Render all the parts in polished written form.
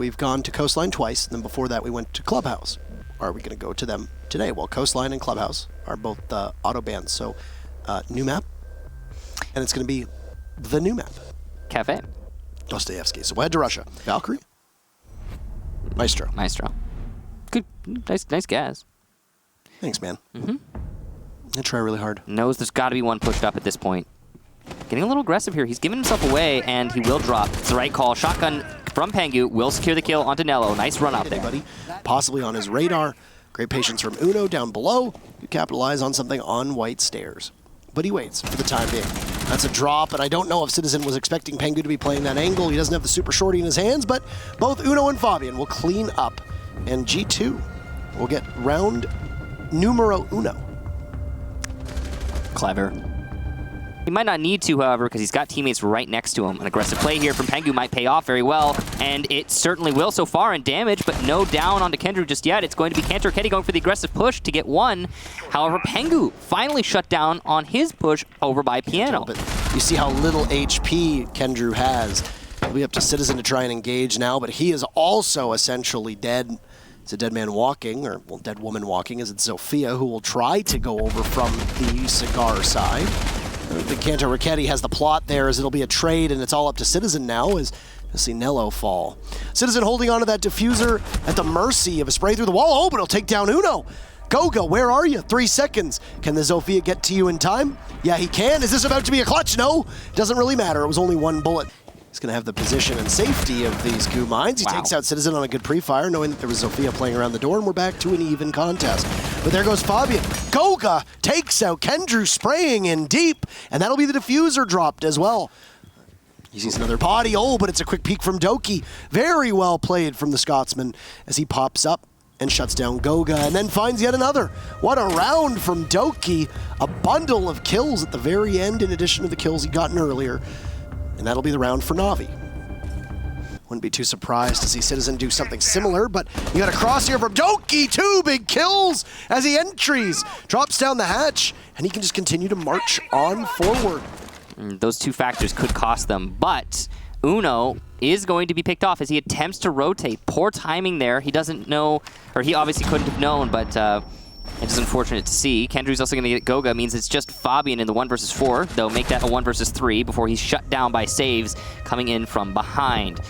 we've gone to Coastline twice, and then before that we went to Clubhouse. Are we going to go to them today? Well, Coastline and Clubhouse are both auto bans, so new map, and it's going to be the new map. Cafe. Dostoevsky. So we'll head to Russia. Valkyrie? Maestro. Maestro. Good, nice gas. Thanks, man. I try really hard. Knows there's got to be one pushed up at this point. Getting a little aggressive here. He's giving himself away, and he will drop. It's the right call. Shotgun from Pengu will secure the kill onto Nello. Nice run out there. Anybody possibly on his radar. Great patience from Uno down below. Could capitalize on something on white stairs. But he waits for the time being. That's a drop, and I don't know if Citizen was expecting Pengu to be playing that angle. He doesn't have the super shorty in his hands, but both Uno and Fabian will clean up. And G2 will get round numero uno. Clever. He might not need to, however, because he's got teammates right next to him. An aggressive play here from Pengu might pay off very well, and it certainly will so far in damage, but no down onto Kendrew just yet. It's going to be Cantor Ketty going for the aggressive push to get one. However, Pengu finally shut down on his push over by Piano. But you see how little HP Kendrew has. It'll be up to Citizen to try and engage now, but he is also essentially dead. It's a dead man walking, or well, dead woman walking, as it's Zofia who will try to go over from the cigar side. The Cantor Raketti has the plot there as it'll be a trade, and it's all up to Citizen now as you'll see Nello fall. Citizen holding onto that diffuser at the mercy of a spray through the wall. Oh, but it'll take down Uno. Goga, where are you? 3 seconds. Can the Zofia get to you in time? Yeah, he can. Is this about to be a clutch? No, doesn't really matter. It was only one bullet. He's going to have the position and safety of these goo mines. He takes out Citizen on a good pre-fire, knowing that there was Zofia playing around the door, and we're back to an even contest. But there goes Fabian. Goga takes out Kendrew, spraying in deep, and that'll be the diffuser dropped as well. He sees another body. Oh, but it's a quick peek from Doki. Very well played from the Scotsman as he pops up and shuts down Goga, and then finds yet another. What a round from Doki. A bundle of kills at the very end, in addition to the kills he'd gotten earlier. And that'll be the round for Navi. Wouldn't be too surprised to see Citizen do something similar, but you got a cross here from Doki. 2 big kills as he entries, drops down the hatch, and he can just continue to march on forward. Those 2 factors could cost them, but Uno is going to be picked off as he attempts to rotate. Poor timing there. He doesn't know, or he obviously couldn't have known, but it is unfortunate to see. Kendrew's also going to get Goga. Means it's just Fabian in the 1 versus 4. They'll make that a 1 versus 3 before he's shut down by saves coming in from behind.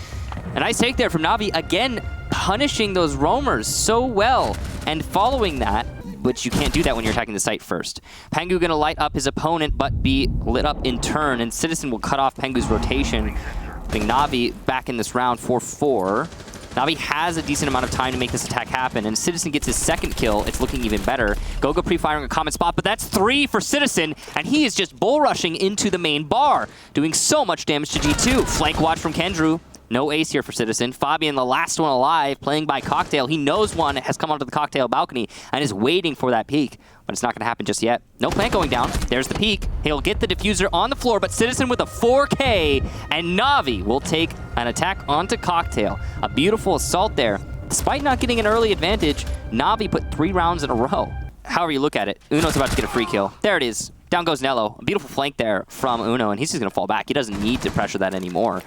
A nice take there from Navi. Again, punishing those roamers so well and following that, which you can't do that when you're attacking the site first. Pengu going to light up his opponent, but be lit up in turn, and Citizen will cut off Pengu's rotation, putting Navi back in this round 4-4. Navi has a decent amount of time to make this attack happen, and Citizen gets his 2nd kill. It's looking even better. Goga pre-firing a common spot, but that's 3 for Citizen, and he is just bull rushing into the main bar, doing so much damage to G2. Flank watch from Kendrew. No ace here for Citizen. Fabian, the last one alive, playing by Cocktail. He knows one has come onto the Cocktail balcony and is waiting for that peek, but it's not going to happen just yet. No plant going down. There's the peek. He'll get the diffuser on the floor, but Citizen with a 4K, and Navi will take an attack onto Cocktail. A beautiful assault there. Despite not getting an early advantage, Navi put 3 rounds in a row. However you look at it, Uno's about to get a free kill. There it is. Down goes Nello. A beautiful flank there from Uno, and he's just going to fall back. He doesn't need to pressure that anymore.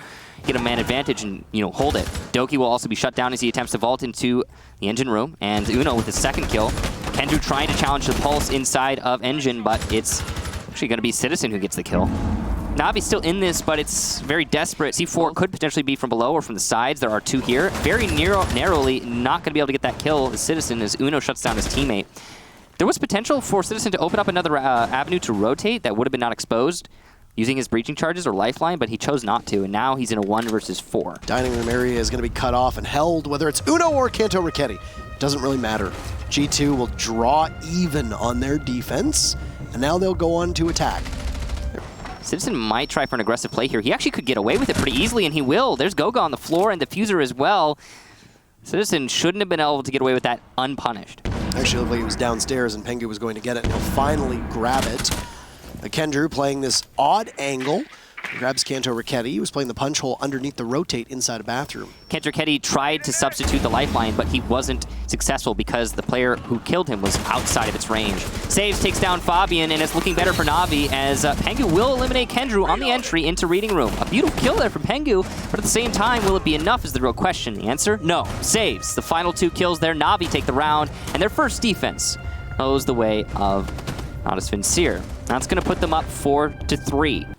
Get a man advantage and, hold it. Doki will also be shut down as he attempts to vault into the engine room, and Uno with his 2nd kill. Kendrew trying to challenge the pulse inside of engine, but it's actually going to be Citizen who gets the kill. Navi's still in this, but it's very desperate. C4 could potentially be from below or from the sides. There are 2 here. Very narrowly not going to be able to get that kill as Citizen as Uno shuts down his teammate. There was potential for Citizen to open up another avenue to rotate that would have been not exposed using his breaching charges or lifeline, but he chose not to, and now he's in a 1 versus 4. Dining room area is going to be cut off and held, whether it's Uno or Canto Raketti. Doesn't really matter. G2 will draw even on their defense, and now they'll go on to attack. Citizen might try for an aggressive play here. He actually could get away with it pretty easily, and he will. There's Goga on the floor and Diffuser as well. Citizen shouldn't have been able to get away with that unpunished. Actually, looked like he was downstairs and Pengu was going to get it, and he'll finally grab it. Kendrew playing this odd angle, Grabs Kanto Ricchetti. He was playing the punch hole underneath the rotate inside a bathroom. Kanto Ricchetti tried to substitute the lifeline, but he wasn't successful because the player who killed him was outside of its range. Saves, takes down Fabian, and it's looking better for Navi as Pengu will eliminate Kendrew on the entry into Reading Room. A beautiful kill there from Pengu, but at the same time, will it be enough is the real question. The answer, no. Saves. The final 2 kills there. Navi take the round, and their first defense goes the way of Natus Vincere. That's going to put them up 4-3.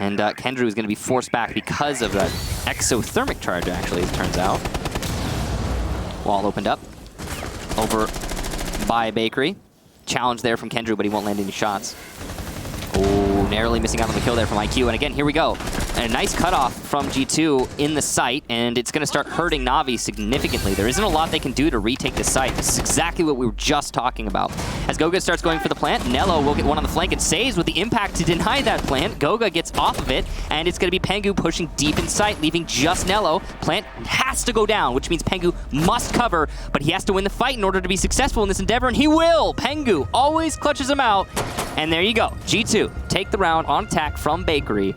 And Kendrew is going to be forced back because of that exothermic charge, actually, as it turns out. Wall opened up over by Bakery. Challenge there from Kendrew, but he won't land any shots. Oh, narrowly missing out on the kill there from IQ. And again, here we go. And a nice cutoff from G2 in the site, and it's going to start hurting Navi significantly. There isn't a lot they can do to retake the site. This is exactly what we were just talking about. As Goga starts going for the plant, Nello will get one on the flank and saves with the impact to deny that plant. Goga gets off of it, and it's going to be Pengu pushing deep in sight, leaving just Nello. Plant has to go down, which means Pengu must cover, but he has to win the fight in order to be successful in this endeavor, and he will! Pengu always clutches him out, and there you go. G2 take the round on attack from Bakery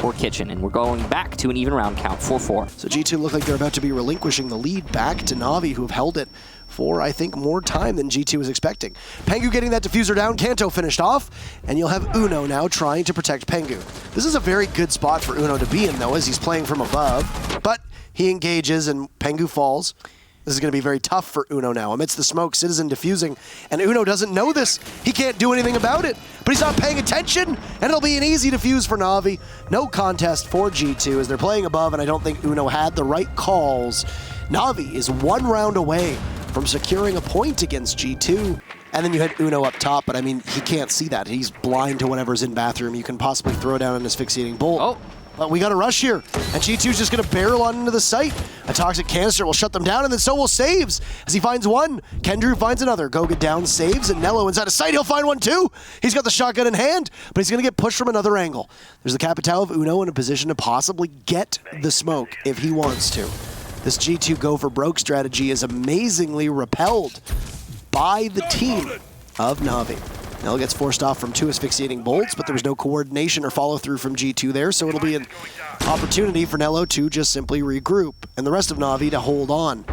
or Kitchen, and we're going back to an even round count, 4-4. So G2 look like they're about to be relinquishing the lead back to Navi, who have held it for, I think, more time than G2 was expecting. Pengu getting that diffuser down, Kanto finished off, and you'll have Uno now trying to protect Pengu. This is a very good spot for Uno to be in, though, as he's playing from above, but he engages and Pengu falls. This is going to be very tough for Uno now. Amidst the smoke, Citizen defusing, and Uno doesn't know this. He can't do anything about it, but he's not paying attention, and it'll be an easy defuse for Navi. No contest for G2 as they're playing above, and I don't think Uno had the right calls. Navi is 1 round away from securing a point against G2. And then you had Uno up top, but I mean, he can't see that. He's blind to whatever's in bathroom. You can possibly throw down an asphyxiating bolt. Oh. But we got a rush here, and G2's just going to barrel on into the site. A toxic canister will shut them down, and then so will Saves. As he finds one, Kendrew finds another. Goga down, Saves, and Nello inside a site. He'll find one too. He's got the shotgun in hand, but he's going to get pushed from another angle. There's the Capitao of Uno in a position to possibly get the smoke if he wants to. This G2 go for broke strategy is amazingly repelled by the team of Navi. Nello gets forced off from 2 asphyxiating bolts, but there was no coordination or follow-through from G2 there, so it'll be an opportunity for Nello to just simply regroup, and the rest of Navi to hold on.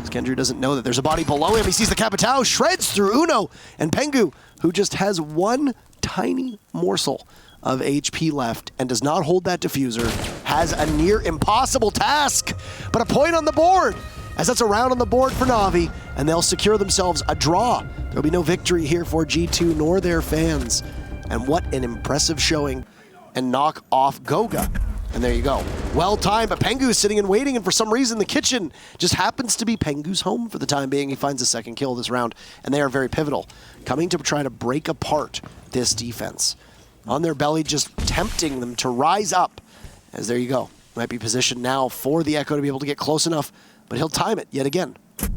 As Kendrew doesn't know that there's a body below him, he sees the Capitao, shreds through Uno, and Pengu, who just has one tiny morsel of HP left and does not hold that diffuser, has a near impossible task, but a point on the board, as that's a round on the board for Navi, and they'll secure themselves a draw. There'll be no victory here for G2 nor their fans. And what an impressive showing, and knock off Goga. And there you go. Well timed, but Pengu is sitting and waiting, and for some reason the kitchen just happens to be Pengu's home for the time being. He finds a second kill this round, and they are very pivotal, coming to try to break apart this defense. On their belly, just tempting them to rise up. As there you go. Might be positioned now for the Echo to be able to get close enough, but he'll time it yet again.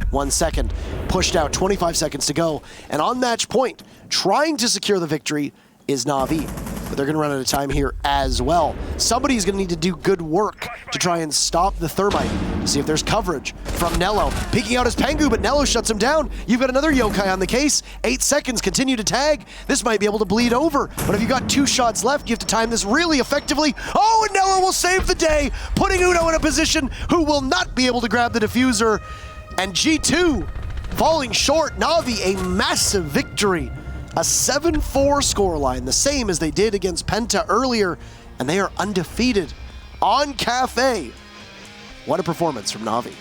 1 second, pushed out, 25 seconds to go, and on match point, trying to secure the victory is Navi. But they're going to run out of time here as well. Somebody's going to need to do good work to try and stop the Thermite. See if there's coverage from Nello. Peeking out as Pengu, but Nello shuts him down. You've got another yokai on the case. 8 seconds, continue to tag. This might be able to bleed over, but if you've got 2 shots left, you have to time this really effectively. Oh, and Nello will save the day, putting Uno in a position who will not be able to grab the diffuser. And G2 falling short. Navi a massive victory. A 7-4 scoreline, the same as they did against Penta earlier, and they are undefeated on Cafe. What a performance from Navi.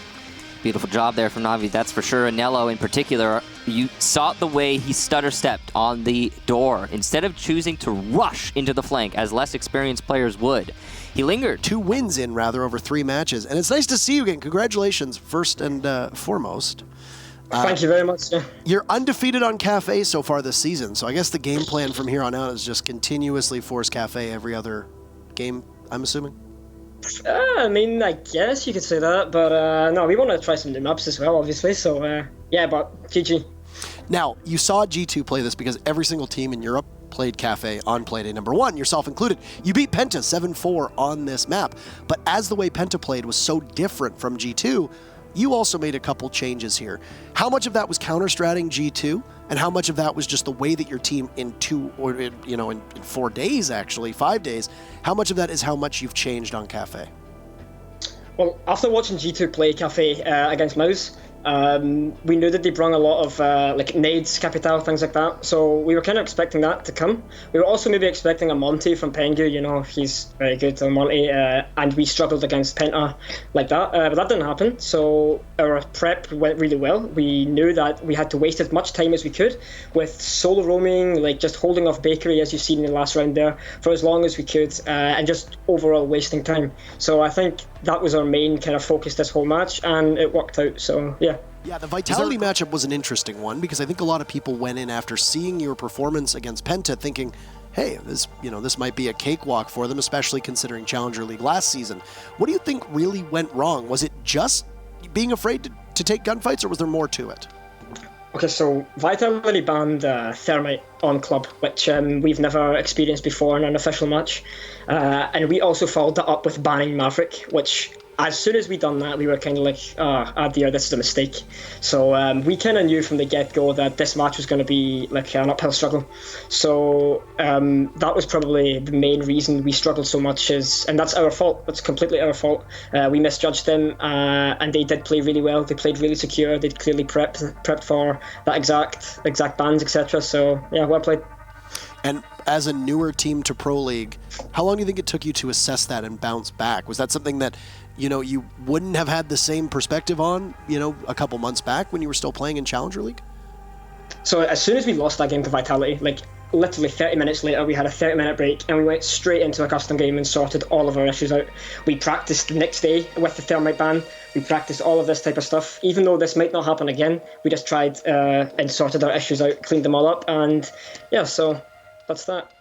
Beautiful job there from Navi, that's for sure. And Nello in particular, you saw the way he stutter-stepped on the door. Instead of choosing to rush into the flank, as less experienced players would, he lingered. 2 wins in, rather, over 3 matches. And it's nice to see you again. Congratulations, first and foremost. Thank you very much, sir. You're undefeated on Cafe so far this season, so I guess the game plan from here on out is just continuously force Cafe every other game, I'm assuming? I mean, I guess you could say that, but no, we want to try some new maps as well, obviously, so yeah, but GG. Now, you saw G2 play this because every single team in Europe played Cafe on Playday number 1, yourself included. You beat Penta 7-4 on this map, but as the way Penta played was so different from G2, you also made a couple changes here. How much of that was counter-stratting G2, and how much of that was just the way that your team in 4 days, actually 5 days, how much of that is how much you've changed on Cafe? Well, after watching G2 play Cafe against Mouse, we knew that they brought a lot of like nades, Capital, things like that. So we were kind of expecting that to come. We were also maybe expecting a Monty from Pengu, you know, he's very good, Monty, and we struggled against Penta like that, but that didn't happen. So our prep went really well. We knew that we had to waste as much time as we could with solo roaming, like just holding off Bakery, as you've seen in the last round there, for as long as we could, and just overall wasting time. So I think that was our main kind of focus this whole match, and it worked out, so yeah. Yeah, the Vitality matchup was an interesting one because I think a lot of people went in after seeing your performance against Penta thinking, hey, this might be a cakewalk for them, especially considering Challenger League last season. What do you think really went wrong? Was it just being afraid to take gunfights, or was there more to it? Okay, so Vitality banned Thermite on Club, which we've never experienced before in an official match. And we also followed that up with banning Maverick, which as soon as we done that, we were kind of like, oh dear, this is a mistake. So we kind of knew from the get-go that this match was going to be like an uphill struggle. So that was probably the main reason we struggled so much, and that's our fault. That's completely our fault. We misjudged them, and they did play really well. They played really secure. They'd clearly prepped for that exact bans, etc. So yeah, well played. And as a newer team to Pro League, how long do you think it took you to assess that and bounce back? Was that something that, you wouldn't have had the same perspective on, a couple months back when you were still playing in Challenger League? So as soon as we lost that game to Vitality, like literally 30 minutes later, we had a 30-minute break and we went straight into a custom game and sorted all of our issues out. We practiced the next day with the Thermite ban. We practiced all of this type of stuff. Even though this might not happen again, we just tried and sorted our issues out, cleaned them all up, and yeah, so that's that.